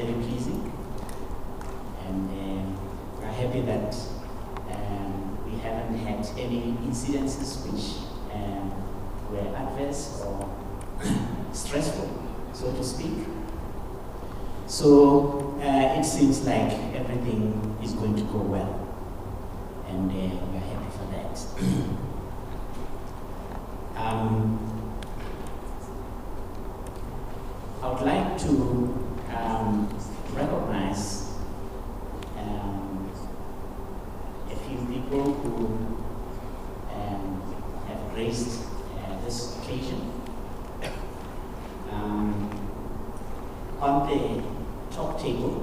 very pleasing, and we are happy that we haven't had any incidences which were adverse or stressful, so to speak. So it seems like everything is going to go well, and we are happy for that. I would like to recognize a few people who have graced this occasion. On the top table,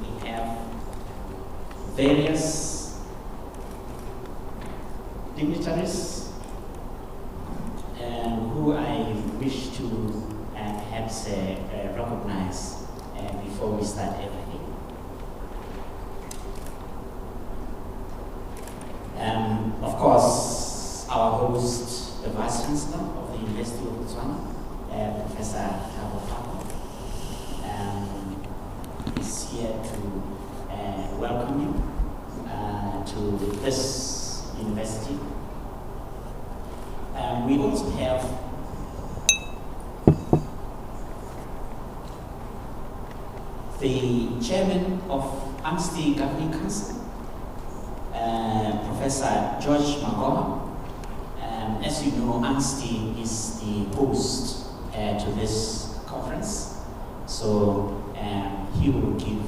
we have various dignitaries who I wish to perhaps recognize before we start everything. Of course, our host, the Vice Chancellor of the University of Botswana, Professor Thabo Fako, is here to welcome you to this university. We also have the Chairman of AMSTI Governing Council, Professor George Magoha. As you know, AMSTI is the host to this conference, so he will give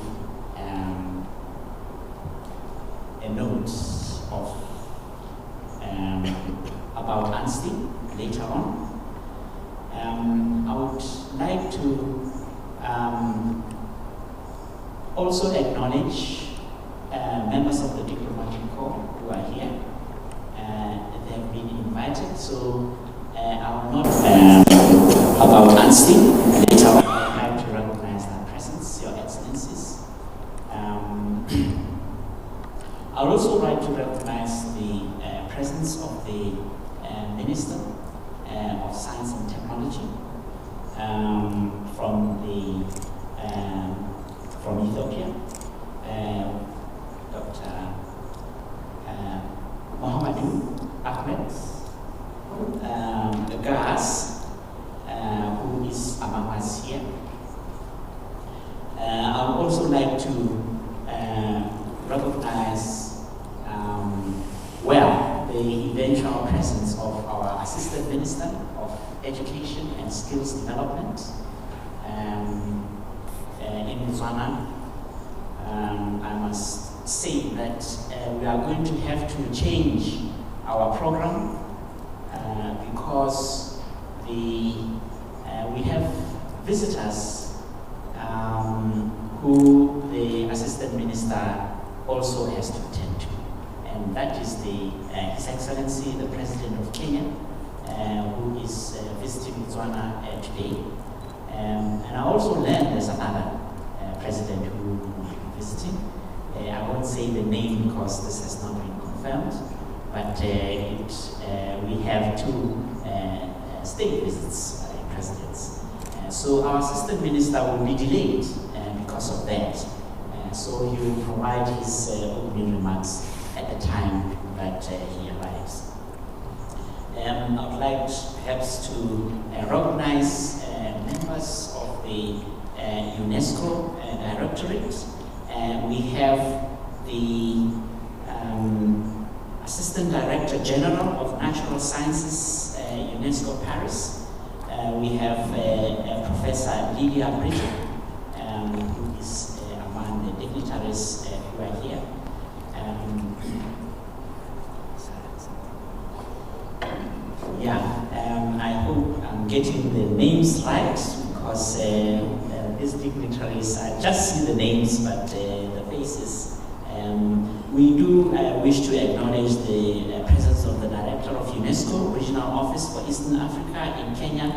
a note of about AMSTI later on. I would like to also acknowledge members of the diplomatic corps who are here. They have been invited, so I will not about AMSTI later on. I'd like to recognize their presence, Your Excellencies. I would also like to recognize the presence of the Minister of Science and Technology from Ethiopia, Dr. Mohamedou Ahmed Gahas, who is among us here. I would also like to recognize the eventual presence of our Assistant Minister of Education and Skills Development in Botswana. I must say that we are going to have to change our program because we have visitors who the Assistant Minister also has to attend to, and that is His Excellency the President of Kenya, who is visiting Botswana today. And I also learned there's another president who will be visiting. I won't say the name because this has not been confirmed, but we have two state visits presidents. So our Assistant Minister will be delayed because of that. So he will provide his opening remarks at the time that he arrives. I would like perhaps to recognize members of the UNESCO Directorate. We have the Assistant Director General of Natural Sciences, UNESCO Paris. We have Professor Lydia Bridget, who is among the dignitaries who are here. I hope I'm getting the names right, because these dignitaries, I just see the names, but the faces. We do wish to acknowledge the presence of the Director of UNESCO Regional Office for Eastern Africa in Kenya,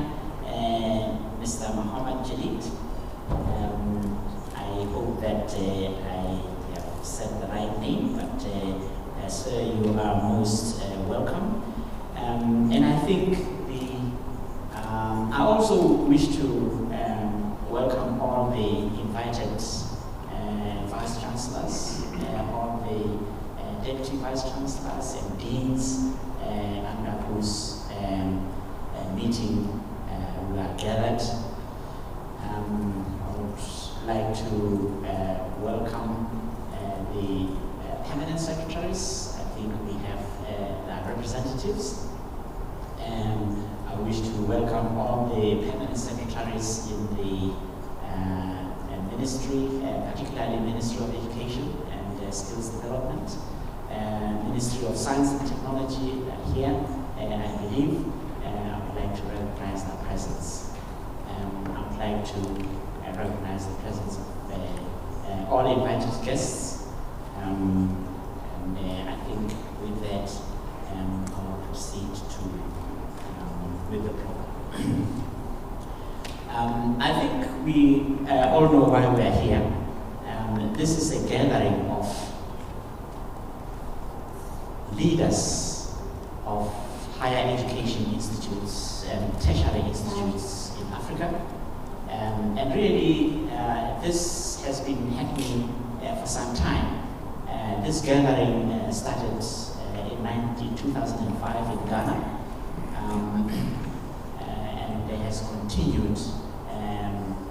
Mr. Mohammed Jalid. I hope that I have said the right name, but sir, you are most welcome. And I think I also wish to welcome all invited vice chancellors, all the deputy vice chancellors and deans under whose meeting we are gathered. I would like to welcome the permanent secretaries. I think we have their representatives. I wish to welcome all the permanent secretaries in the ministry, particularly Ministry of Education and Skills Development, Ministry of Science and Technology here, I believe. I would like to recognize their presence. I would like to recognize the presence of all invited guests. And I think with that, I'll proceed with the program. I think we all know why we are here. This is a gathering of leaders of higher education institutes and tertiary institutes in Africa. And really, this has been happening for some time. This gathering started in 2005 in Ghana, and it has continued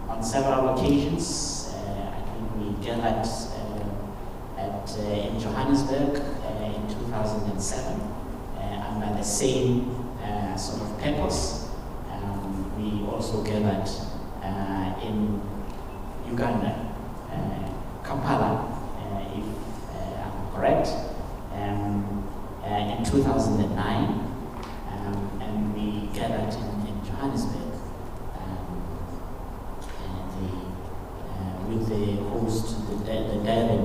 on several occasions. I think we gathered in Johannesburg in 2007 under the same sort of purpose. We also gathered in Uganda, Kampala, if I'm correct, in 2009, and we gathered in Johannesburg with the host, the Durban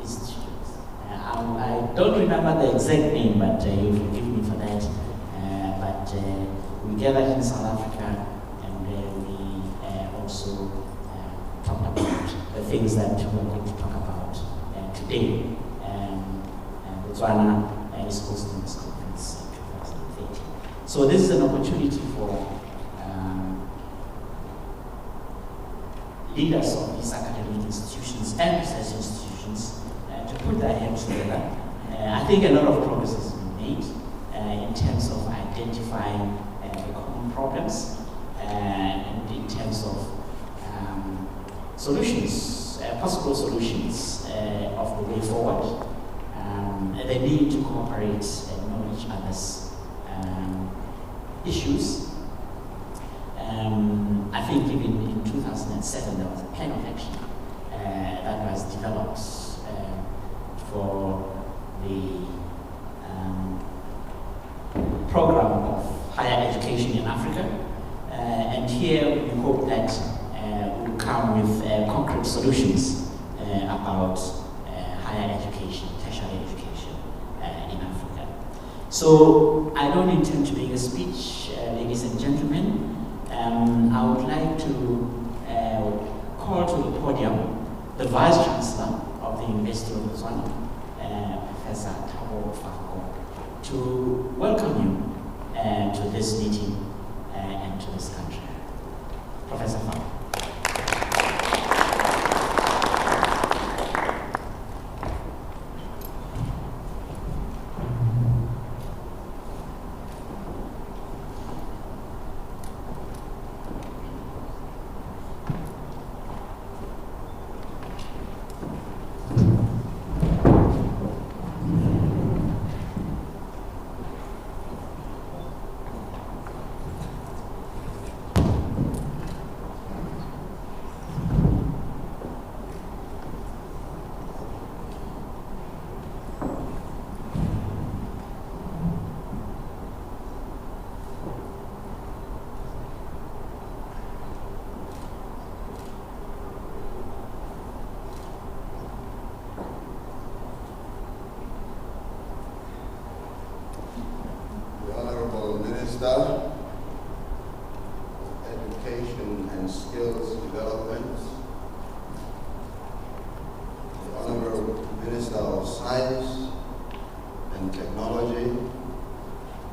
institute. I don't remember the exact name, but you forgive me for that. But we gathered in South Africa, and we also talked about the things that we're going to talk about today. Botswana is hosting this conference in 2013. So this is an opportunity for leaders of these academic institutions and research institutions to put their heads together. I think a lot of progress has been made in terms of identifying the common problems and in terms of solutions, possible solutions of the way forward. The need to cooperate and know each other's issues. I think even in 2007 there was a plan of action that was developed for the program of higher education in Africa. And here we hope that we'll come with concrete solutions about higher education, tertiary education in Africa. So I don't intend to make a speech, ladies and gentlemen. I would like to call to the podium the Vice Chancellor of the University of Botswana, Professor Thabo Fako, to welcome you to this meeting and to this country. Professor Fako. Minister of Education and Skills Development, the Honorable Minister of Science and Technology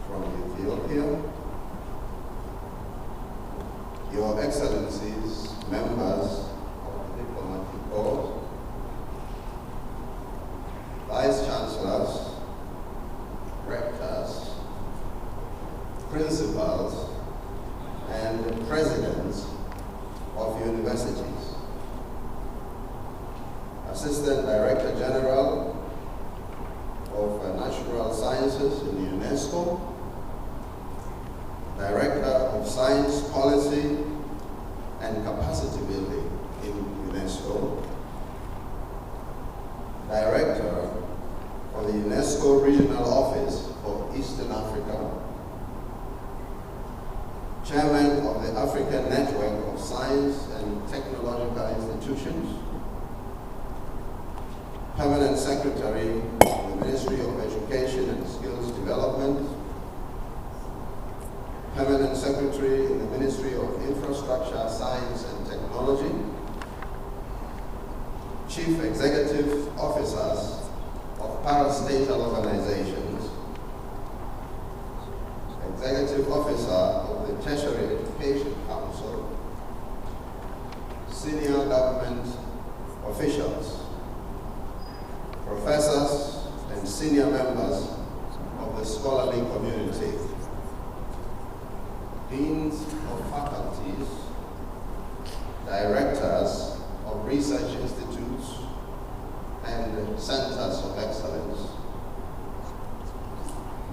from Ethiopia, Your Excellencies, members of the Diplomatic Corps, Vice Chancellors, Rectors, Principals, and Presidents of universities, Assistant Director General of Natural Sciences in UNESCO, Director of Science Policy and Capacity Building in UNESCO, Director for the UNESCO Regional Office for Eastern Africa, Chairman of the African Network of Science and Technological Institutions, Permanent Secretary of the Ministry of Education and Skills Development, Permanent Secretary in the Ministry of Infrastructure, Science and Technology, Chief Executive Officers of parastatal organizations, Executive Officer of the Tertiary Education Council, senior government officials, professors and senior members of the scholarly community, deans of faculties, directors of research institutes and centers of excellence,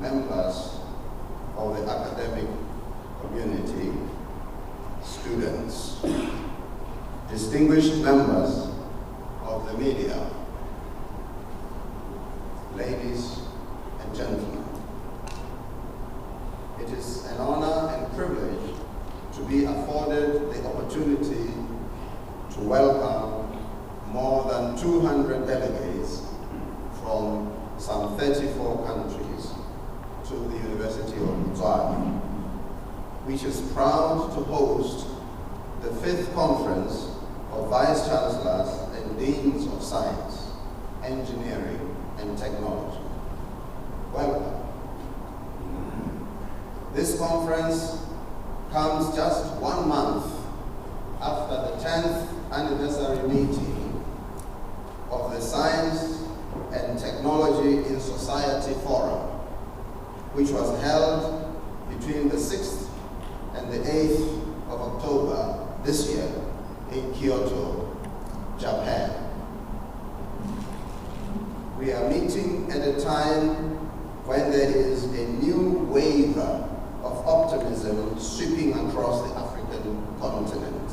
members of the academic community, students, distinguished members of the media, ladies and gentlemen. It is an honor and privilege to be afforded the opportunity to welcome more than 200 delegates from some 34 countries to the University of Botswana, which is proud to host the 5th Conference of Vice Chancellors and Deans of Science, Engineering, and Technology. Welcome. This conference comes just 1 month after the 10th anniversary meeting of the Science and Technology in Society Forum, which was held between the 6th and the 8th of October this year in Kyoto, Japan. We are meeting at a time when there is a new wave of optimism sweeping across the African continent.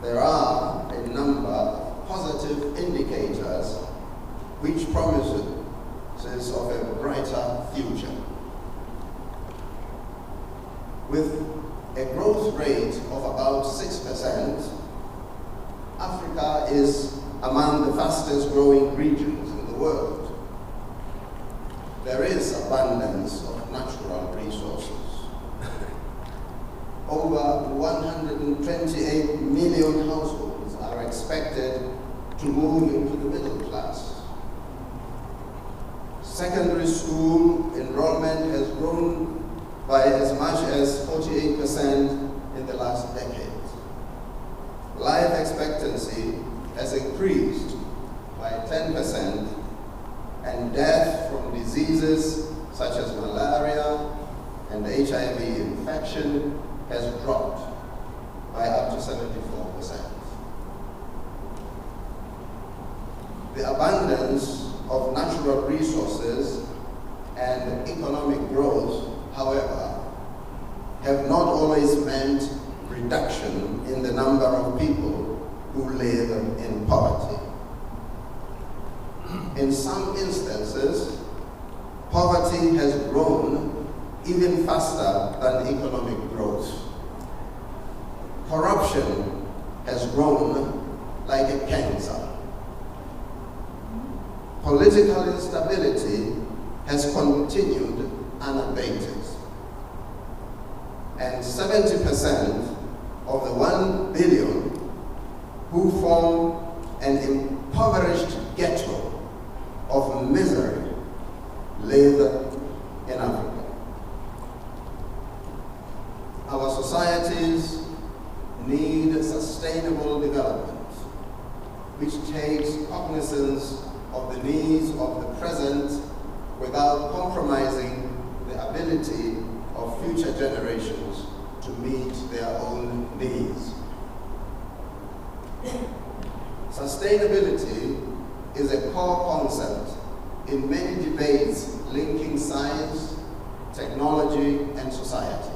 There are a number of positive indicators which promises of a brighter future. With a growth rate of about 6%, Africa is among the fastest growing regions in the world. There is abundance of natural resources. Over 128 million households are expected to move into the middle class. Secondary school enrollment has grown by as much as 48% in the last decade. Life expectancy has increased by 10%, and death from diseases such as malaria and HIV infection has dropped by up to 74%. The abundance of natural resources and economic growth, however, have not always meant reduction in the number of people who live in poverty. In some instances, poverty has grown even faster than economic growth. Corruption has grown like a cancer. Political instability has continued unabated. And 70% of the 1 billion who form an impoverished ghetto of misery live in Africa. Our societies need sustainable development, which takes cognizance of the needs of the present without compromising the ability of future generations to meet their own needs. Sustainability is a core concept in many debates linking science, technology, and society.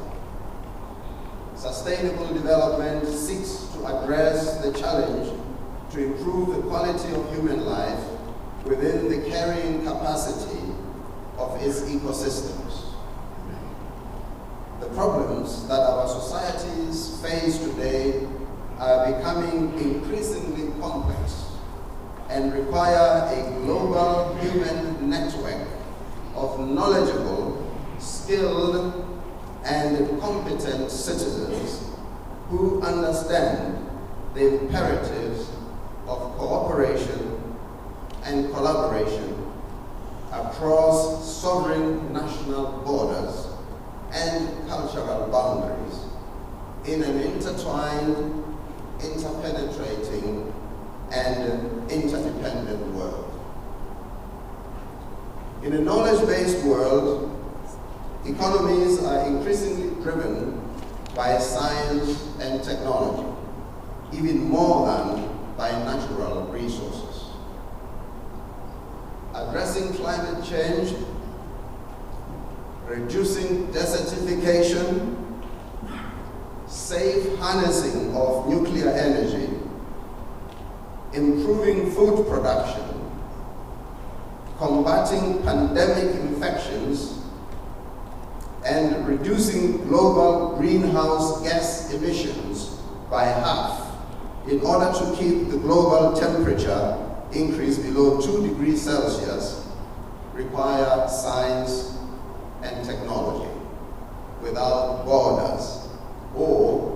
Sustainable development seeks to address the challenge to improve the quality of human life within the carrying capacity of its ecosystems. The problems that our societies face today are becoming increasingly complex and require a global human network of knowledgeable, skilled, and competent citizens who understand the imperatives of cooperation and collaboration across sovereign national borders and cultural boundaries in an intertwined, interpenetrating, and interdependent world. In a knowledge-based world, economies are increasingly driven by science and technology, even more than by natural resources. Addressing climate change, reducing desertification, safe harnessing of nuclear energy, improving food production, combating pandemic infections, and reducing global greenhouse gas emissions by half in order to keep the global temperature increase below 2 degrees Celsius require science and technology without borders, or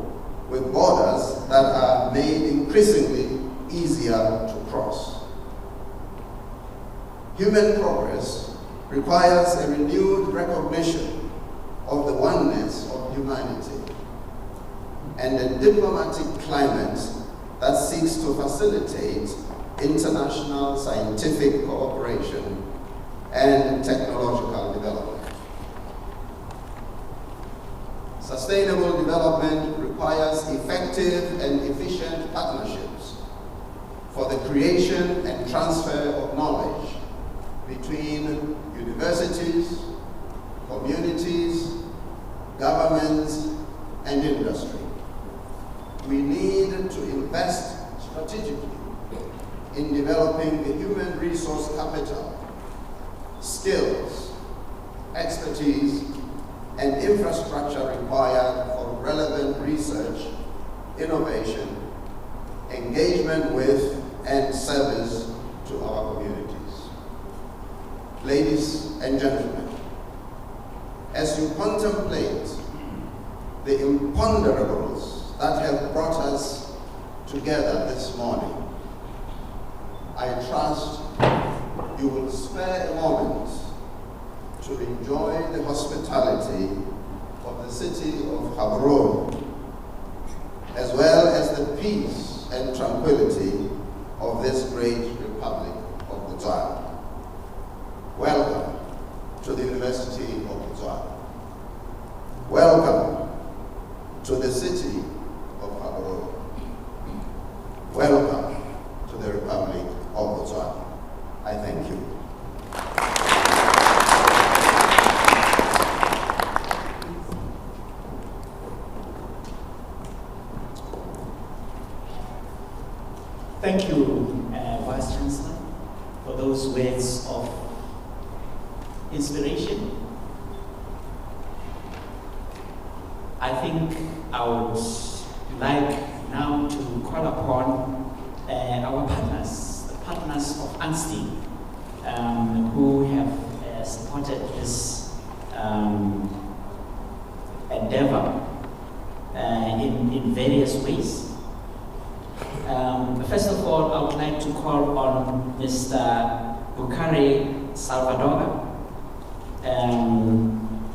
with borders that are made increasingly easier to cross. Human progress requires a renewed recognition of the oneness of humanity and a diplomatic climate that seeks to facilitate international scientific cooperation and technological development. Sustainable development requires effective and efficient partnerships for the creation and transfer of knowledge between universities, communities, governments, and industry. We need to invest strategically in developing the human resource capital, skills, expertise, and infrastructure required for relevant research, innovation, engagement with, and service to our communities. Ladies and gentlemen, as you contemplate the imponderables that have brought us together this morning, I trust you will spare a moment to enjoy the hospitality of the city of Gaborone, as well as the peace and tranquility of this great Republic of Botswana. Welcome to the University of Botswana. Welcome to the city of Gaborone. Welcome to the Republic of Botswana. I thank you. Thank you, Vice Chancellor, for those words of inspiration. I think I would like now to call upon our partners, the partners of ANSTI, who have supported this endeavor in various ways. First of all, I would like to call on Mr. Bukari Salvador,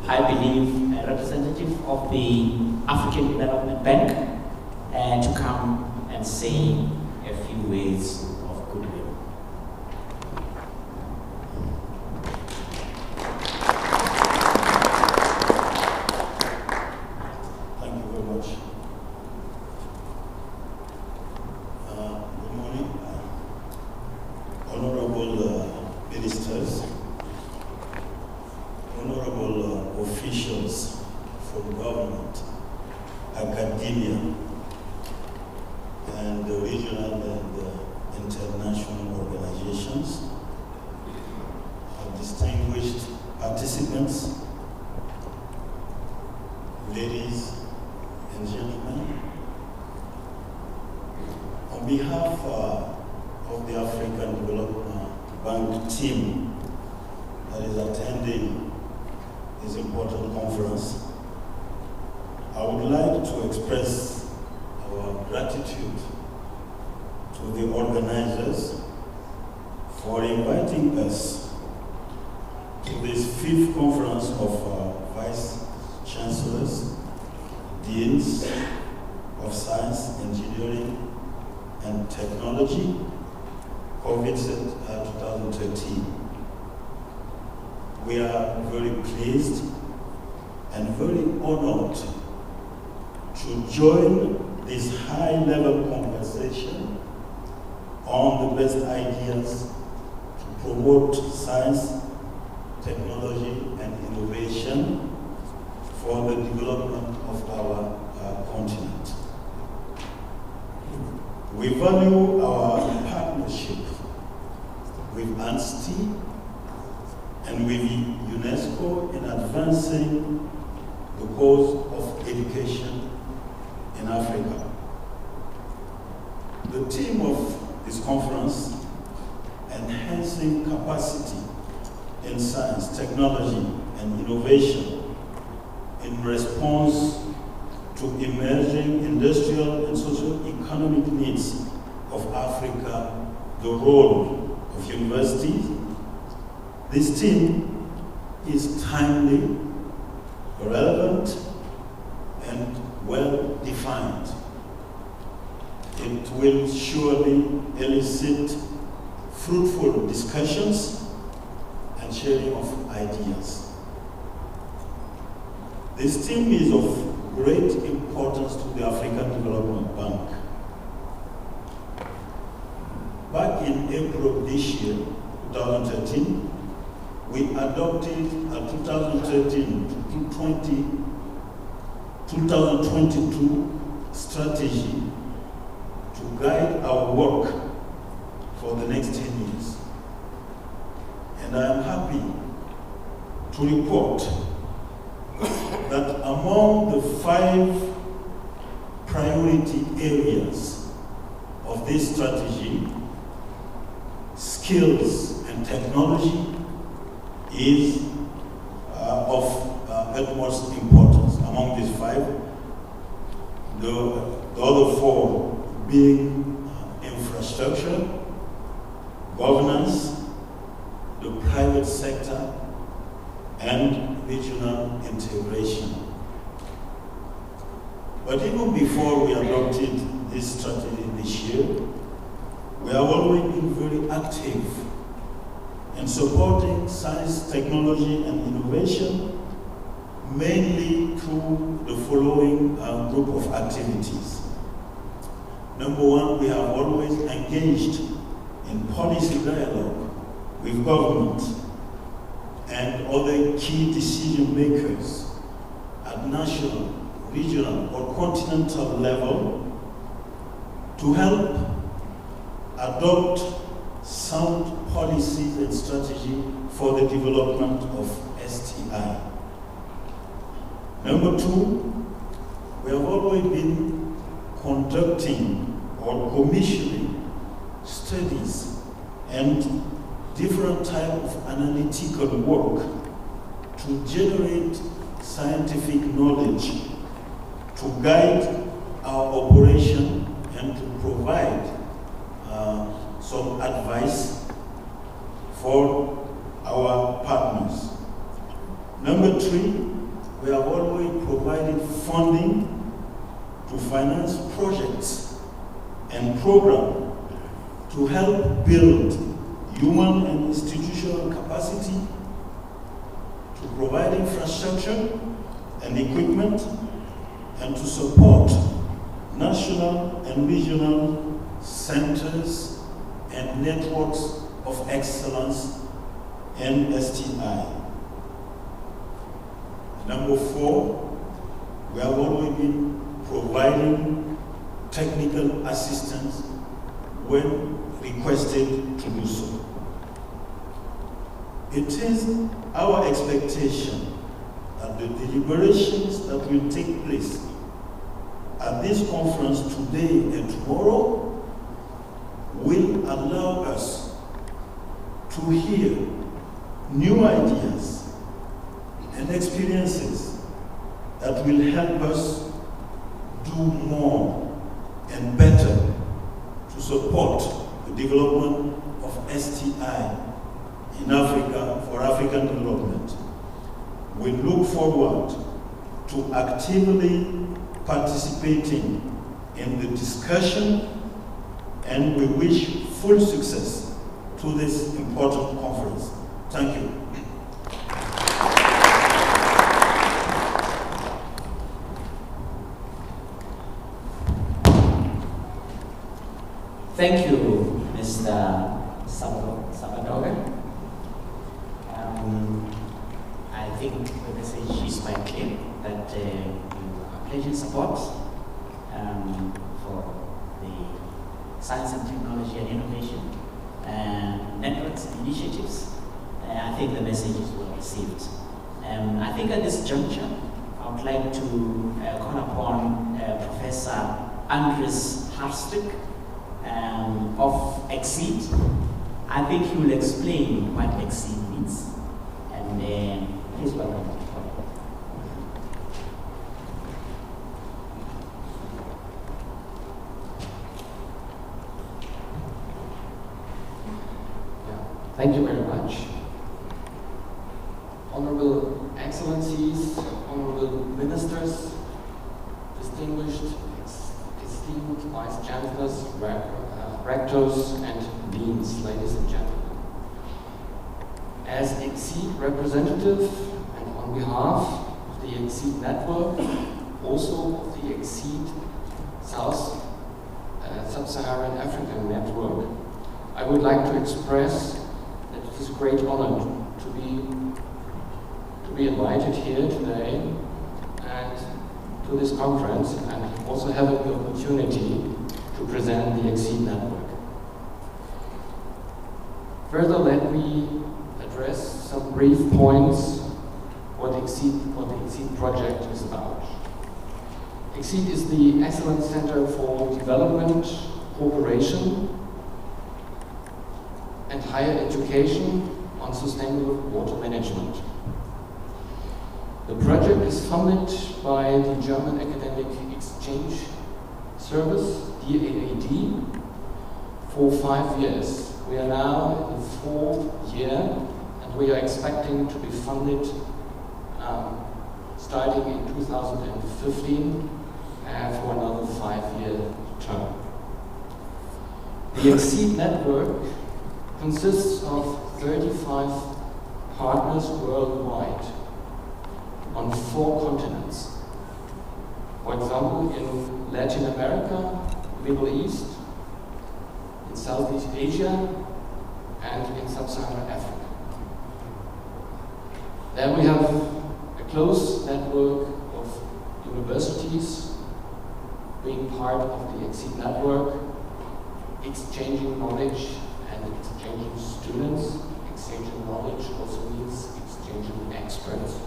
I believe, a representative of the African Development Bank to come and say a few words of goodwill. Thank you very much. Good morning, honorable ministers, honorable officials from government, academia, and the regional and international organizations, distinguished participants, ladies and gentlemen. On behalf of the African Development Bank team that is attending this important conference, I would like to express our gratitude to the organizers for inviting us to this 5th conference of Vice Chancellors, Deans of Science, Engineering, and Technology, COVIDSET 2013. We are very pleased and very honored to join this high-level conversation on the best ideas to promote science, technology, and innovation for the development of our continent. We value our partnership with ANSTI and with UNESCO in advancing the cause of education in Africa. The theme of this conference, enhancing capacity in science, technology, and innovation in response to emerging industrial and socio-economic needs of Africa, the role of universities. This theme is timely, relevant, and well-defined. It will surely elicit fruitful discussions and sharing of ideas. This theme is of great importance to the African Development Bank. Back in April this year, 2013, we adopted a 2022 strategy to guide our work for the next 10 years. And I am happy to report that among the 5 priority areas of this strategy, skills and technology is of utmost importance. Among these 5, the other 4 being infrastructure, governance, the private sector, and regional integration. But even before we adopted this strategy this year, we have always been very active in supporting science, technology, and innovation, mainly through the following group of activities. Number 1, we have always engaged in policy dialogue with government and other key decision makers at national, regional, or continental level to help adopt sound policies and strategy for the development of STI. Number 2, we have always been conducting or commissioning studies and different type of analytical work to generate scientific knowledge, to guide our operation and to provide some advice for our partners. Number 3, provided funding to finance projects and programs to help build human and institutional capacity, to provide infrastructure and equipment, and to support national and regional centers and networks of excellence and STI. Number 4, we have always been providing technical assistance when requested to do so. It is our expectation that the deliberations that will take place at this conference today and tomorrow will allow us to hear new ideas and experiences that will help us do more and better to support the development of STI in Africa for African development. We look forward to actively participating in the discussion, and we wish full success to this important conference. Thank you. Thank you, Mr. Sabadoga. I think the message is quite clear that you are pledging support for the science and technology and innovation networks and initiatives. I think the message is well received. I think at this juncture, I would like to call upon Professor Andres Harstick of Exceed. I think he will explain what Exceed means. And please welcome. Thank you very much. Honorable Excellencies, Honorable Ministers, distinguished, esteemed Vice Chancellors, Rectors, and Deans, ladies and gentlemen. As Exceed representative and on behalf of the Exceed network, also of the Exceed Sub-Saharan African network, I would like to express that it is a great honor to be invited here today and to this conference, and also having the opportunity to present the Exceed network. Further, let me address some brief points what the Exceed project is about. Exceed is the Excellence Center for Development, Cooperation, and Higher Education on Sustainable Water Management. The project is funded by the German Academic Exchange Service, DAAD, for 5 years. We are now in the 4th year, and we are expecting to be funded starting in 2015 for another 5-year term. The Exceed network consists of 35 partners worldwide on 4 continents. For example, in Latin America, Middle East, in Southeast Asia, and in Sub-Saharan Africa. Then we have a close network of universities being part of the Exceed network, exchanging knowledge and exchanging students. Exchanging knowledge also means exchanging experts.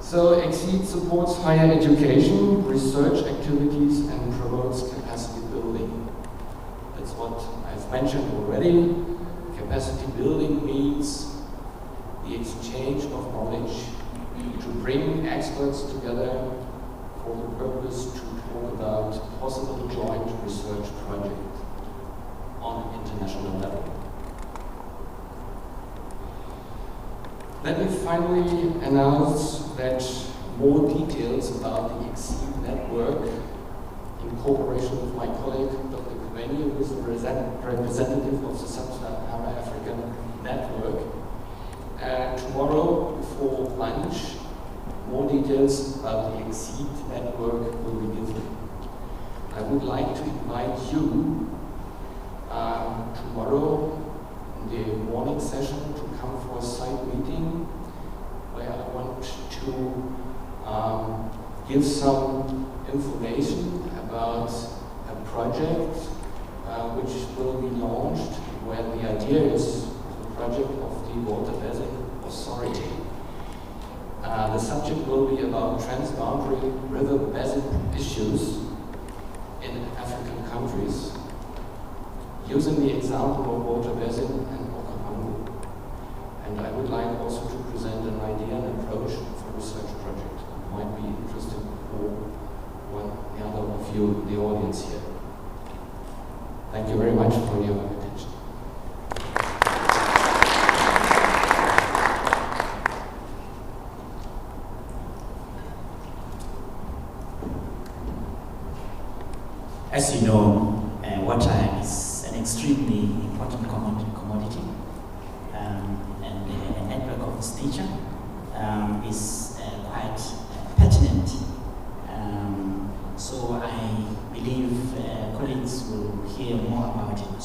So Exceed supports higher education, research activities, and promotes capacity building. That's what I've mentioned already. Capacity building means the exchange of knowledge to bring experts together for the purpose to talk about possible joint research projects on an international level. Let me finally announce that more details about the EXCEED network, in cooperation with my colleague Dr. Kwenya, who is the representative of the Sub-Saharan African network. Tomorrow, before lunch, more details about the EXCEED network will be given. I would like to invite you tomorrow in the morning session to come for a site meeting where I want to give some information about a project which will be launched, where the idea is the project of the Water Basin Authority. The subject will be about transboundary river basin issues in African countries, using the example of Water Basin and Okavango. And I would like also to present an idea and approach for a research project. It might be interesting for one or the other of you in the audience here. Thank you very much for your attention. As you know, water is an extremely important commodity, and a network of this nature is quite pertinent. So I believe colleagues will hear more about it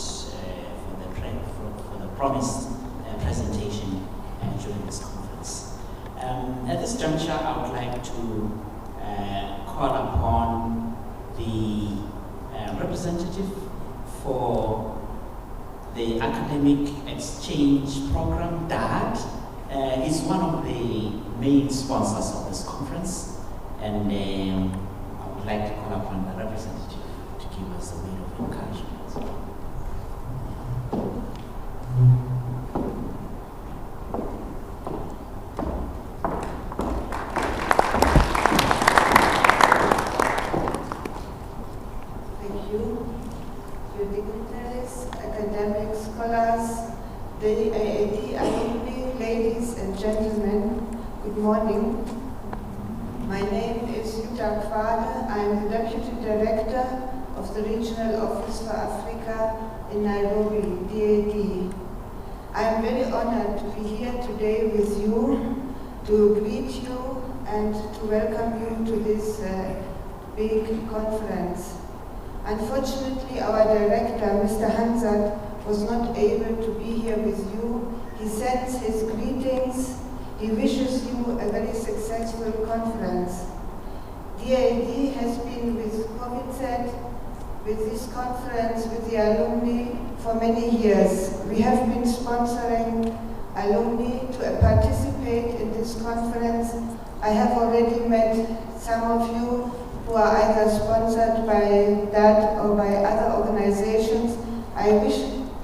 for the promised presentation during this conference. At this juncture, I would like to call upon the representative for the academic exchange program. DAD is one of the main sponsors of this conference, and I would like to call upon the representative to give us a word of encouragement. In Nairobi, DAD. I am very honored to be here today with you, to greet you and to welcome you to this big conference. Unfortunately, our director, Mr. Hansat, was not able to be here with you. He sends his greetings. He wishes you a very successful conference. DAD has been with COVIDSET, with this conference, with the alumni for many years. We have been sponsoring alumni to participate in this conference. I have already met some of you who are either sponsored by that or by other organizations. I wish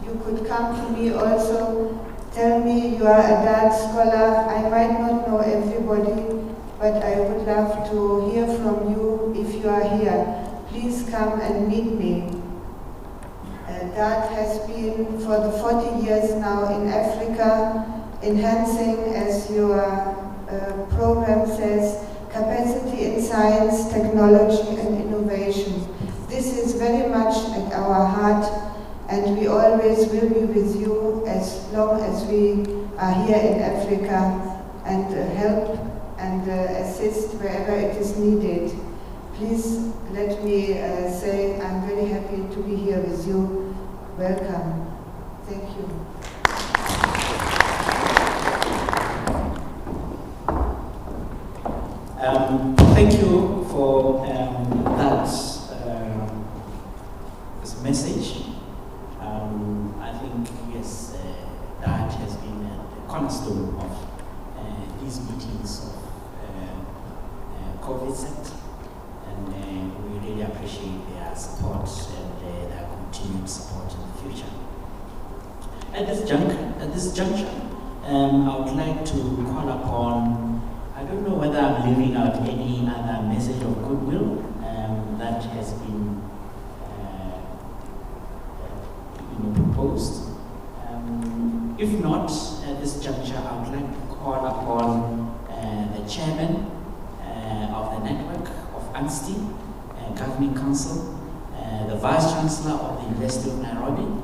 you could come to me also. Tell me you are a DAD scholar. I might not know everybody, but I would love to hear from you if you are here. Please come and meet me. DAD has been for the 40 years now in Africa, enhancing, as your program says, capacity in science, technology and innovation. This is very much at our heart, and we always will be with you as long as we are here in Africa and help and assist wherever it is needed. Please let me say I'm very happy to be here with you. Welcome. Thank you. Thank you for that this message. I think, yes, that has been the cornerstone of these meetings of COVIDSET. And we really appreciate their support and their continued support in the future. At this juncture, I would like to call upon, I don't know whether I'm leaving out any other message of goodwill that has been proposed. If not, at this juncture, I would like to call Chairman of the Network of ANSTI, Governing Council, the Vice Chancellor of the University of Nairobi,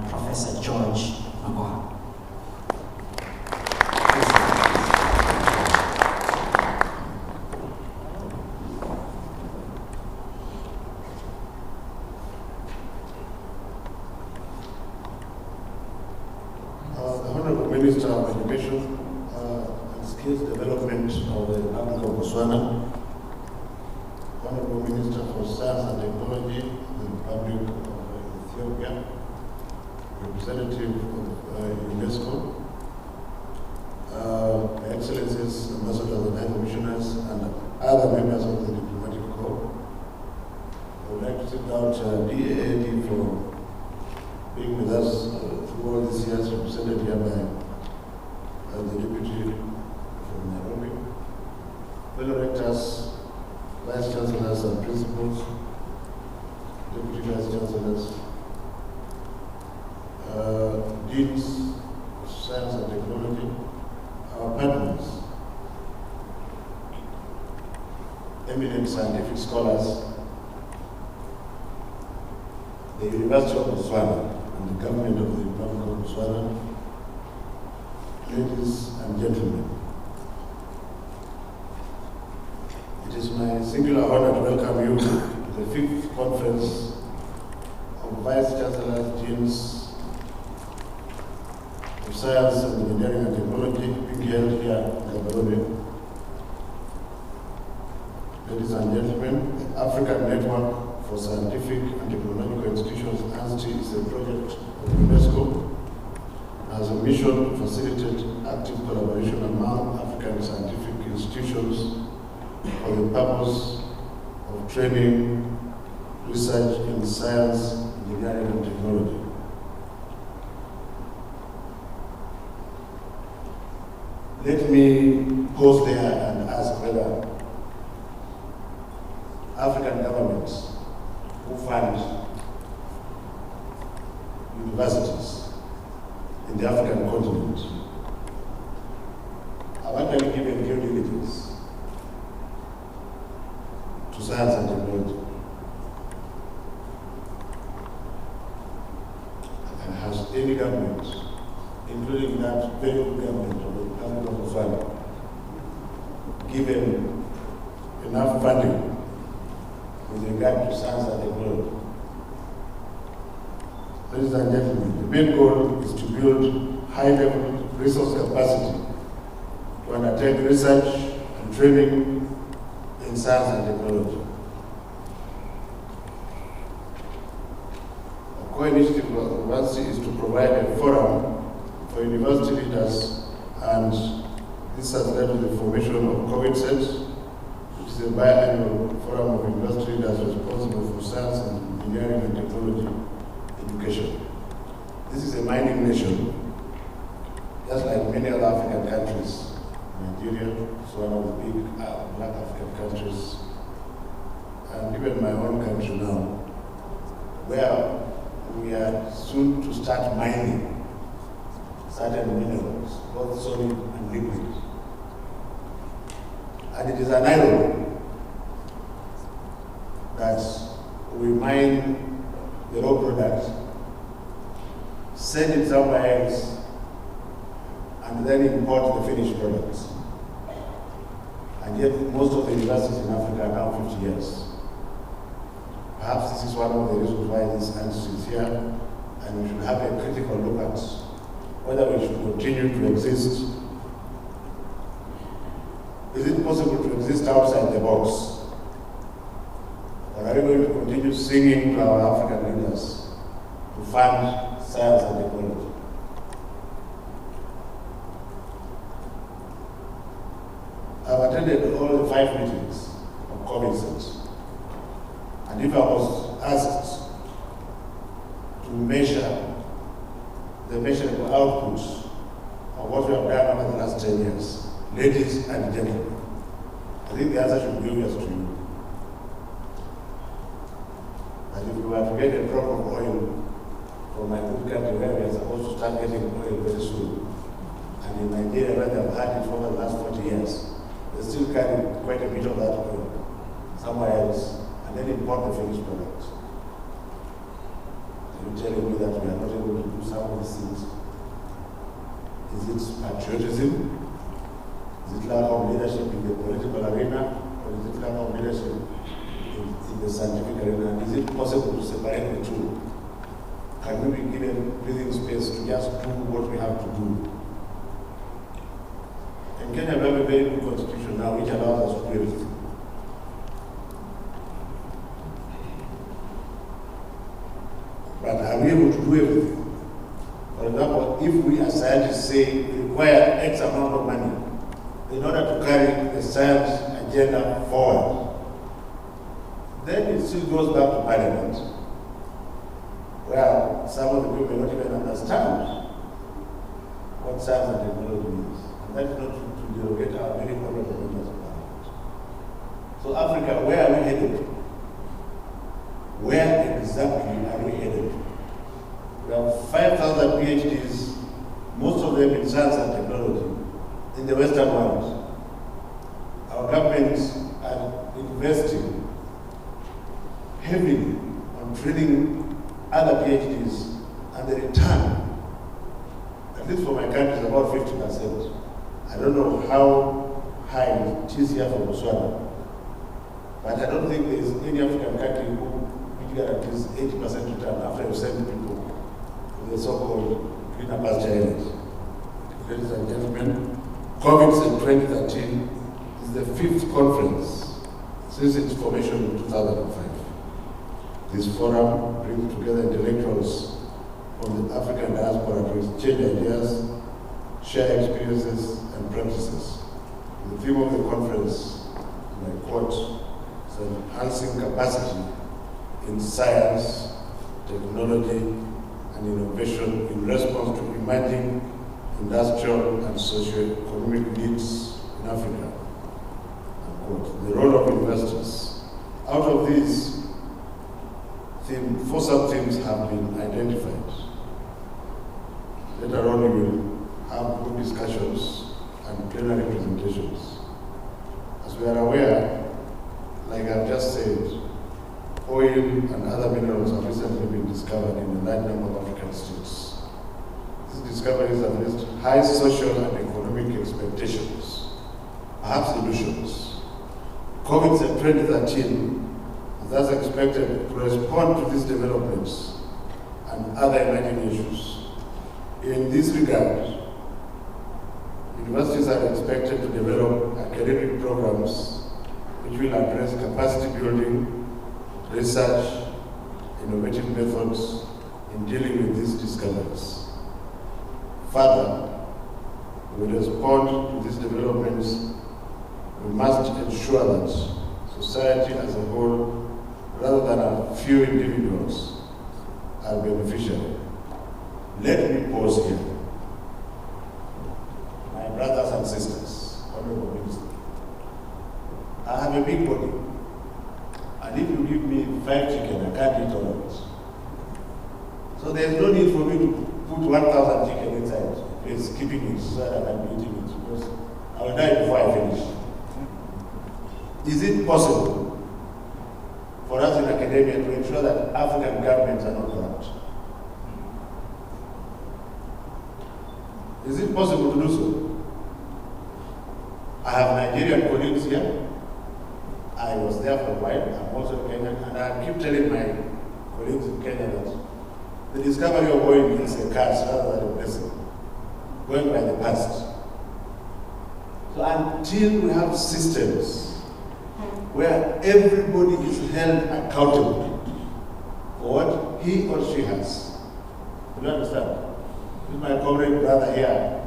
Professor George Magwa. Minister of Education and Skills Development of the Republic of Botswana, Honorable Minister for Science and Technology of the Republic of Ethiopia, representative of UNESCO, Excellencies, Ambassadors and High Commissioners, and other members of the Diplomatic Corps. I would like to thank out DAAD for being with us through all these years, represented here by the Deputy from Nairobi, fellow rectors, Vice Chancellors and Principals, Deputy Vice Chancellors, Deans of Science and Technology, our partners, eminent scientific scholars, the University of Botswana, and the government of the Republic of Botswana, ladies and gentlemen. It is my singular honor to welcome you to the 5th Conference of Vice Chancellors, Deans of Science and Engineering and Technology being held here in Nairobi. Ladies and gentlemen, the African Network for Scientific and Technological Institutions, ANSTI, is a project of UNESCO, has a mission to facilitate active collaboration among African scientific institutions for the purpose of training, research in science, engineering, and technology. Let me pause there and ask whether African governments who fund universities in the African continent have actually given due diligence to science and technology. And has any government, including that very good government of the Republic of Botswana, given enough funding with regard to science and technology? Ladies and gentlemen, the main goal is to build high-level resource capacity to undertake research and training in science and technology. A core initiative of ANSTI is to provide a forum for university leaders, and this has led to the formation of COVIDSET, which is a biannual forum of university leaders responsible for science and engineering and technology education. This is a mining nation, just like many other African countries. Nigeria is one of the big black African countries, and even my own country now, where we are soon to start mining certain minerals, both solid and liquid. And it is an irony that we mine the raw product, send it somewhere else, and then import the finished products. And yet most of the universities in Africa are now 50 years. Perhaps this is one of the reasons why this ANSTI is here, and we should have a critical look at whether we should continue to exist. Is it possible to exist outside the box? Or are we going to continue singing to our African leaders to fund science and technology? I've attended all the 5 meetings of COVIDSET, and if I was asked to measure the measurable output of what we have done over the last 10 years, ladies and gentlemen, I think the answer should be obvious to you. And if we were to get a drop of oil from my good country where we are supposed to start getting oil very soon, and in Nigeria where they have had it for the last 40 years, bit of that oil somewhere else and then import the finished product. Are you telling me that we are not able to do some of these things? Is it patriotism? Is it lack of leadership in the political arena? Or is it lack of leadership in the scientific arena? Is it possible to separate the two? Can we be given breathing space to just do what we have to do? In Kenya, we have a very good constitution now which allows us to do everything. But are we able to do everything? For example, if we as scientists say we require X amount of money in order to carry the science agenda forward, then it still goes back to Parliament, where some of the people may not even understand what science and technology means. And that is not to derogate our very honorable members of Parliament. So Africa, where are we headed? Where exactly are we headed? We have 5,000 PhDs, most of them in science and technology, in the Western world. Our governments are investing heavily on training other PhDs, and the return, at least for my country, is about 50%. I don't know how high it is here for Botswana, but I don't think there is any African country which guarantees 80% return after you send people to the so-called greener pasture areas. Ladies and gentlemen, COVIDSET 2013 is the 5th conference since its formation in 2005. This forum brings together intellectuals from the African diaspora to exchange ideas, share experiences and practices. The theme of the conference, and I quote, is enhancing capacity in science, technology, and innovation in response to emerging industrial and socio-economic needs in Africa. Unquote. The role of investors. Out of these, 4 sub-themes have been identified. Later on, we will have good discussions and plenary presentations. As we are aware, like I've just said, oil and other minerals have recently been discovered in a large number of African states. These discoveries have raised high social and economic expectations, perhaps illusions. COVIDSET 2013 is thus expected to respond to these developments and other emerging issues. In this regard, universities are expected to develop academic programs which will address capacity building, research, innovative methods in dealing with these discoveries. Further, we will respond to these developments. We must ensure that society as a whole, rather than a few individuals, are beneficiary. Let me pause here. My brothers and sisters, honorable minister, I have a big body, and if you give me 5 chicken, I can't eat all of it. So there's no need for me to put 1,000 chicken inside. It's keeping it so that I can be eating it, because I will die before I finish. Is it possible for us in academia to ensure that African governments are not corrupt? Is it possible to do so? I have Nigerian colleagues here. I was there for a while. I'm also Kenyan, and I keep telling my colleagues in Kenya that the discovery of oil is a curse rather than a blessing, going by the past. So until we have systems where everybody is held accountable for what he or she has, do you understand? If my comrade brother here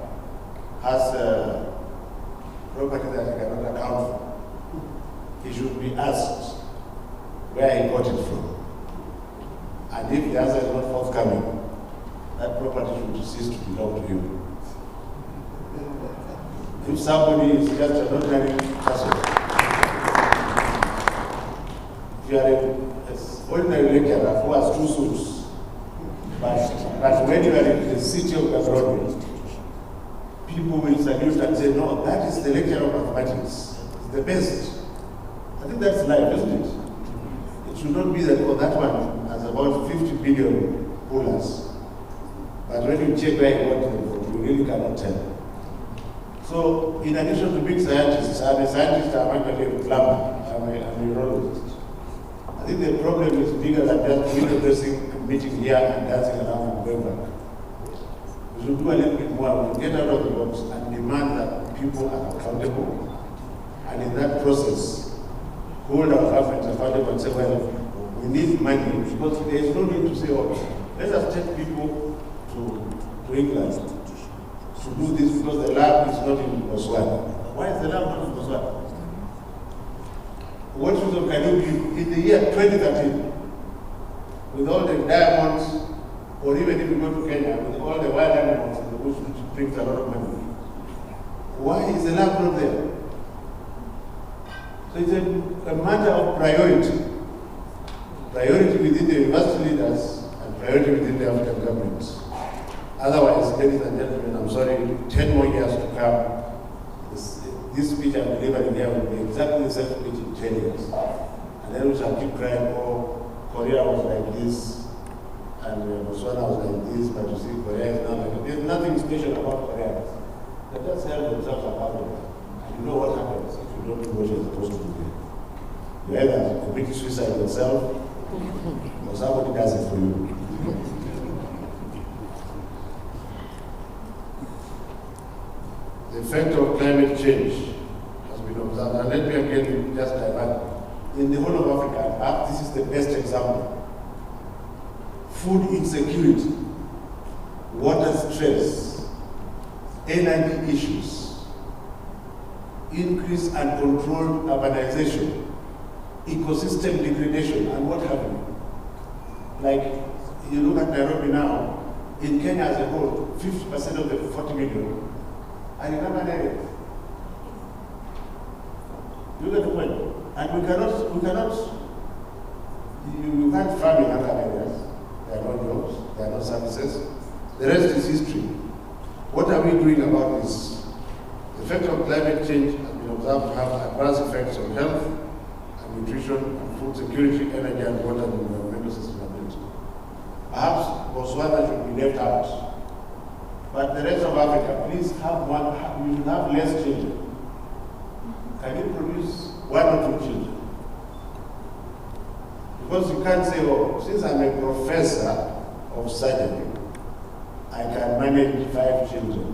has property that he cannot account for, he should be asked where he got it from. And if the answer is not forthcoming, that property should cease to belong to you. If somebody is just an ordinary person, if you are an ordinary lecturer who has 2 suits, but when you are in the city of Gaborone, people will salute and say, no, that is the lecturer of mathematics. It's the best. I think that's life, isn't it? It should not be that, oh, that one has about 50 billion pullers. But when you check where he got them from, you really cannot tell. So, in addition to being scientists, I'm a scientist, I'm actually a plumber, I'm a neurologist. I think the problem is bigger than just window dressing, meeting here and dancing around and going back. We should do a little bit more. We should get out of the box and demand that people are accountable. And in that process, hold our government accountable and say, well, we need money, because there is no need to say, oh, let us take people to England to do this because the lab is not in Botswana. Why is the lab not in Botswana? What reason can you give in the year 2013, with all the diamonds, or even if you go to Kenya, with all the wild animals in the bush, which brings a lot of money? Why is the lab not there? So it's a matter of priority. Priority within the university leaders and priority within the African governments. Otherwise, ladies and gentlemen, I'm sorry, 10 more years to come, this speech I'm delivering here will be exactly the same speech in 10 years. And then we shall keep crying, oh, Korea was like this, and Botswana was like this, but you see, Korea is not like this. There's nothing special about Korea. They just help themselves accountable. And you know what happens if you don't do what you're supposed to do. You either commit suicide yourself, or somebody does it for you. The effect of climate change has been observed. And let me again just divert. In the whole of Africa, perhaps this is the best example. Food insecurity, water stress, energy issues, increased and controlled urbanization, ecosystem degradation, and what have you. Like, you look at Nairobi now, in Kenya as a whole, 50% of the 40 million are in urban areas. You get the point? And you can't farm in urban areas. There are no jobs, there are no services. The rest is history. What are we doing about this? The effect of climate change has been observed to have adverse effects on health and nutrition and food security, energy and water and environmental sustainability. Perhaps Botswana should be left out. But the rest of Africa, please you should have less children. Can you produce 1 or 2 children? Because you can't say, oh, since I'm a professor of surgery, I can manage 5 children.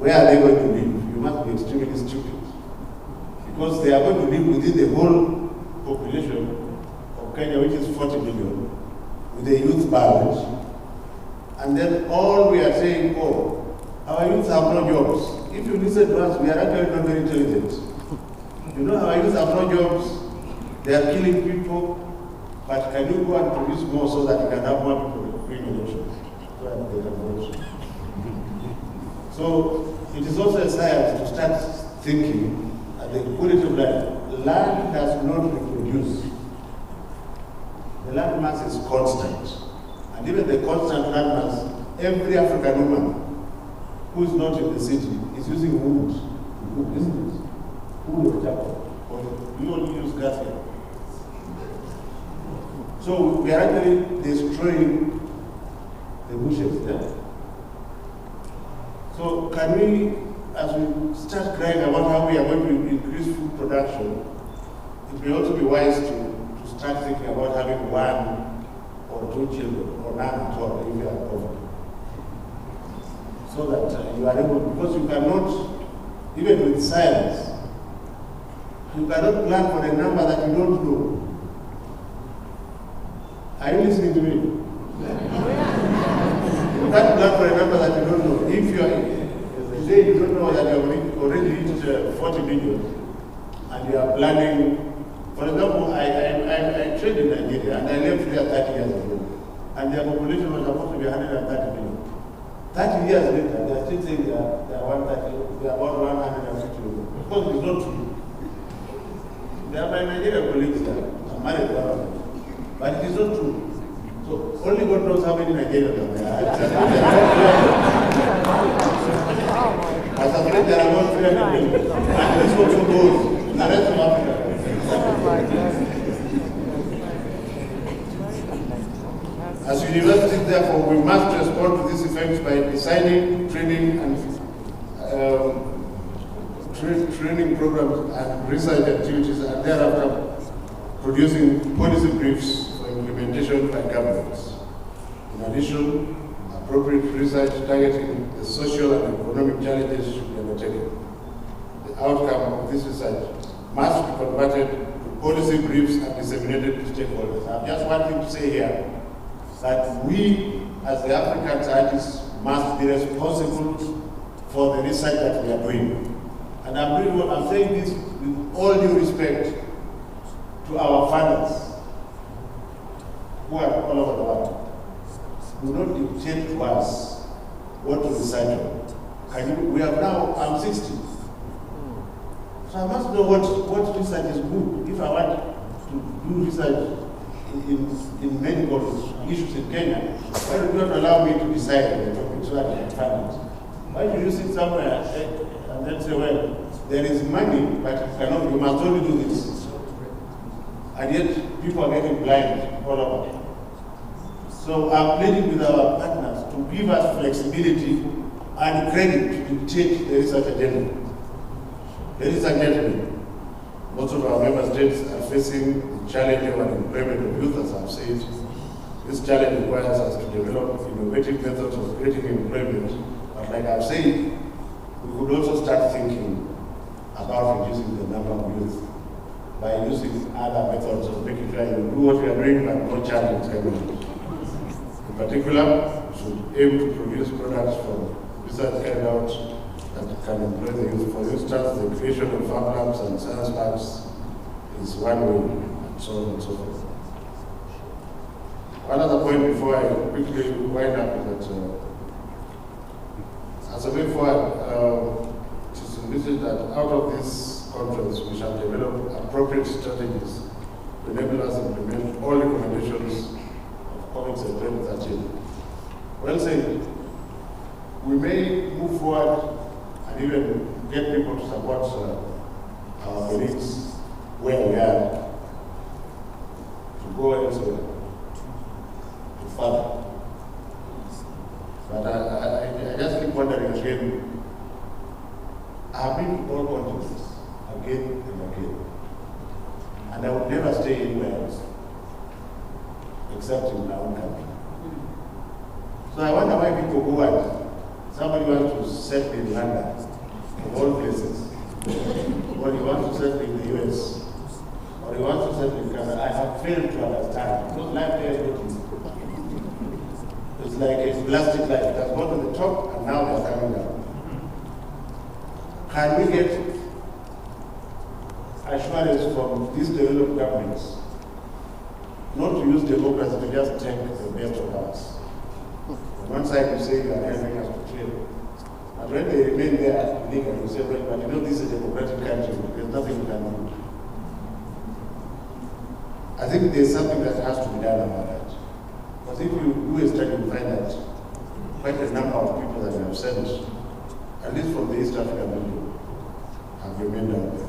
Where are they going to live? You must be extremely stupid. Because they are going to live within the whole population of Kenya, which is 40 million, with a youth balance. And then all we are saying, oh, our youth have no jobs. If you listen to us, we are actually not very intelligent. You know, our youth have no jobs. They are killing people. But can you go and produce more so that you can have more people doing elections? So that they can vote. So it is also a science to start thinking at the quality of life. Land does not reproduce. The land mass is constant. And even the constant land mass, every African woman who is not in the city is using wood to cook, isn't it? Wood or charcoal. Or we only use gas here. So we are actually destroying the bushes there. So can we, as we start crying about how we are going to increase food production, it may also be wise to start thinking about having 1 or 2 children, or none at all, if you are poor. So that you are able, because you cannot, even with science, you cannot plan for a number that you don't know. Are you listening to me? You can't plan for a number that you don't know. If you are, today you don't know that you have already reached 40 million, and you are planning. For example, I trained in Nigeria, and I left there 30 years ago, and their population was supposed to be 130 million. 30 years later, they are still saying they are 130, they are about 150 million. Of course, it's not true. They are my Nigerian colleagues there, I'm married to them. But it is not true. So only God knows how many Nigerians are there. As a friend, there are about 300 million. And this also goes to the rest of Africa. therefore we must respond to these effects by designing training and training programs and research activities, and thereafter producing policy briefs for implementation by governments. In addition, appropriate research targeting the social and economic challenges should be undertaken. The outcome of this research must be converted to policy briefs and disseminated to stakeholders. I have just one thing to say here, that we as the African scientists must be responsible for the research that we are doing. And I'm saying this with all due respect to our funders who are all over the world. Do not dictate to us what to research on. We have now, I'm 60. So I must know what research is good. If I want to do research in medical issues in Kenya, why do you not allow me to decide on the topic so that I can fund it? Why do you sit somewhere and then say, well, there is money, but you must only do this. And yet people are getting blind all over. So I'm pleading with our partners to give us flexibility and credit to dictate the research agenda. Ladies and gentlemen, most of our member states are facing the challenge of unemployment of youth, as I've said. This challenge requires us to develop innovative methods of creating employment. But like I've said, we could also start thinking about reducing the number of youth by using other methods of making sure you do what you are doing, but no challenge coming out. In particular, we should aim to produce products from research carried out that can employ the youth. For instance, the creation of farm labs and science labs is one way, and so on and so forth. One other point before I quickly wind up is that as a way forward, it is envisaged that out of this conference we shall develop appropriate strategies to enable us to implement all recommendations of COVIDSET 2013. Well said, we may move forward and even get people to support our colleagues where we are, to go elsewhere, to further. But I just keep wondering again, I have been to all continents again and again, and I would never stay anywhere else except in my own country. So I wonder why people go out. Somebody wants to settle in London, of all places, or he wants to settle in the US, or he wants to settle in Canada. I have failed to understand, because life there is not easy. It's like a plastic life. It has gone to the top and now they are coming down. Can we get assurance from these developed governments not to use democracy to just take the best of us? On one side you say you are helping us to trade, but when they remain there illegally, you say, well, but you know this is a democratic country, there's nothing you can do. I think there's something that has to be done about that. Because if you do a study, you find that quite a number of people that we have sent, at least from the East African region, have remained out there.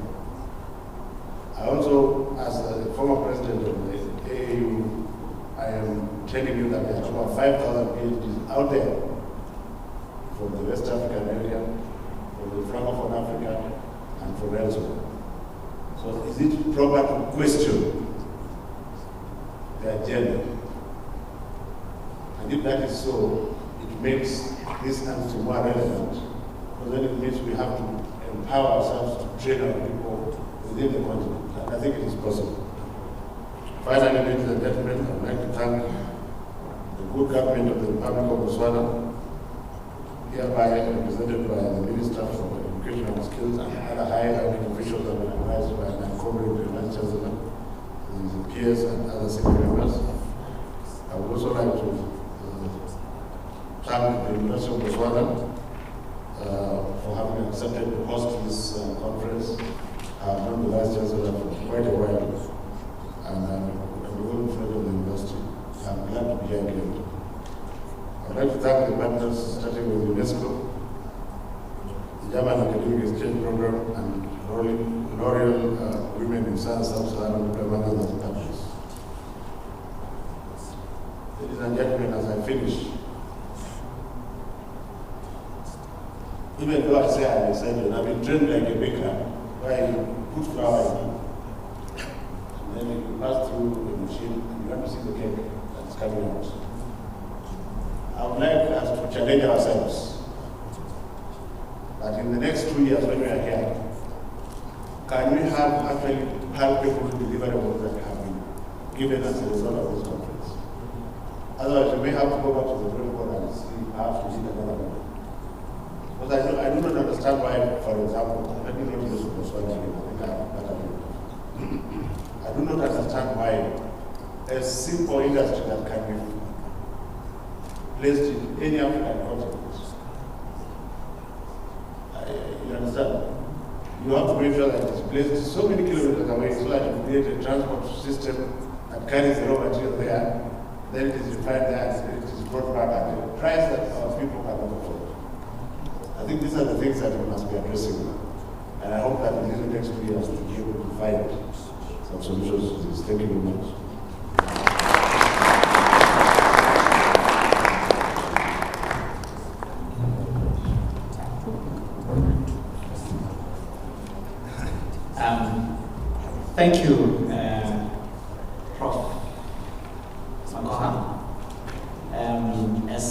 I also, as the former president of the AAU, I am telling you that there are over 5,000 PhDs out there from the West African area, from the Francophone Africa, and from elsewhere. So is it proper to question the agenda? And if that is so, it makes this answer more relevant, because then it means we have to empower ourselves to train our people within the continent. And I think it is possible. Finally, ladies and gentlemen, I would like to thank the good government of the Republic of Botswana, hereby represented by the Minister for Education and Skills and other high-ranking officials that were advised by my comrade, the Vice Chancellor, his peers and other senior members. I would also like to thank the University of Botswana for having accepted to host this conference. I have known the Vice Chancellor for quite a while, and I'm a good friend of the university. I'm glad to be here again. I'd like to thank the partners, starting with UNESCO, the German Academic Exchange Program, and L'Oreal Women in Science, Sub-Saharan Development, and other partners. Ladies and gentlemen, as I finish, even though I say I'm a surgeon, I've been trained like a baker, where you put flour in, and then you pass through the machine, and you have to see the cake that's coming out. I would like us to challenge ourselves that in the next 2 years when we are here, can we have actually palpable deliverables that have been given as a result of this conference? Otherwise, we may have to go back to the drawing board and see, perhaps we need another one. Because I do not understand why, for example, let me not use the Swahili, I think I have better view. I do not understand why a simple industry that can be placed in any African continent. You understand? You have to make sure that it's placed so many kilometers away so that you create a transport system that carries the raw material there, then it is refined there and it is brought back at a price that our people cannot afford. I think these are the things that we must be addressing now. And I hope that within the next 2 years we'll be able to find some solutions to this. Thank you very much. Thank you, Prof. Makoha. As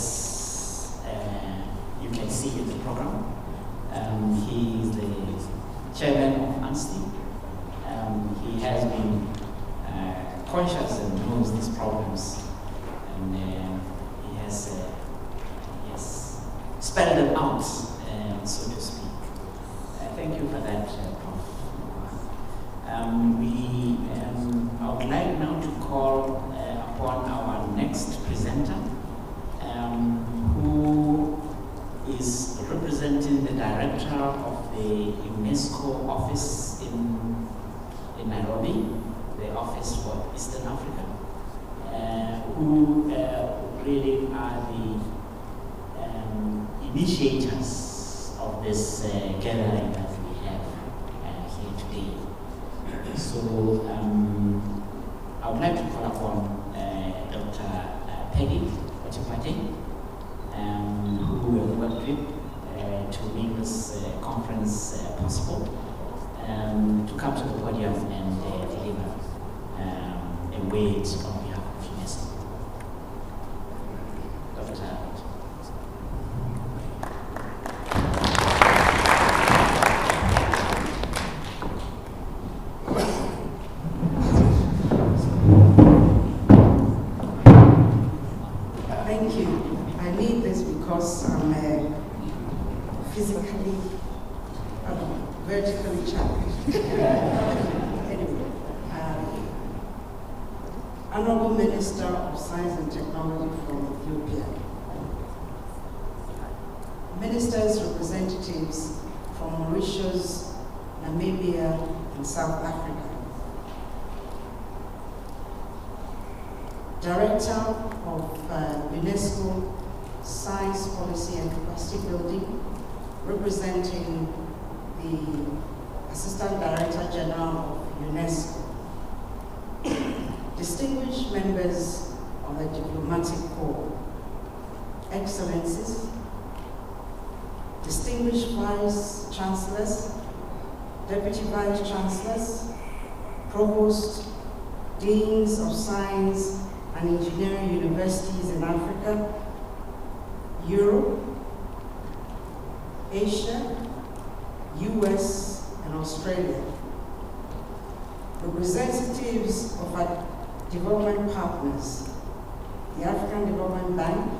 you can see in the program, he is the chairman of ANSTI. He has been conscious and knows these problems, and he has spelled them out, so to speak. Thank you for that, Prof. I would like now to call upon our next presenter, who is representing the director of the UNESCO office in Nairobi, the office for Eastern Africa, who really are the initiators of this gathering that we have here today. So I would like to call upon Dr. Peggy Ochipate, who will work with to make this conference possible, to come to the podium and deliver a word on behalf of UNESCO. Dr. Thank you. I need this because I'm physically, vertically challenged. Anyway, Honorable Minister of Science and Technology from Ethiopia, ministers, representatives from Mauritius, Namibia, and South Africa, Director of UNESCO Science Policy and Capacity Building, representing the Assistant Director General of UNESCO, distinguished members of the Diplomatic Corps, Excellencies, distinguished Vice Chancellors, Deputy Vice Chancellors, Provosts, Deans of Science and Engineering Universities in Africa, Europe, Asia, US, and Australia, representatives of our development partners, the African Development Bank,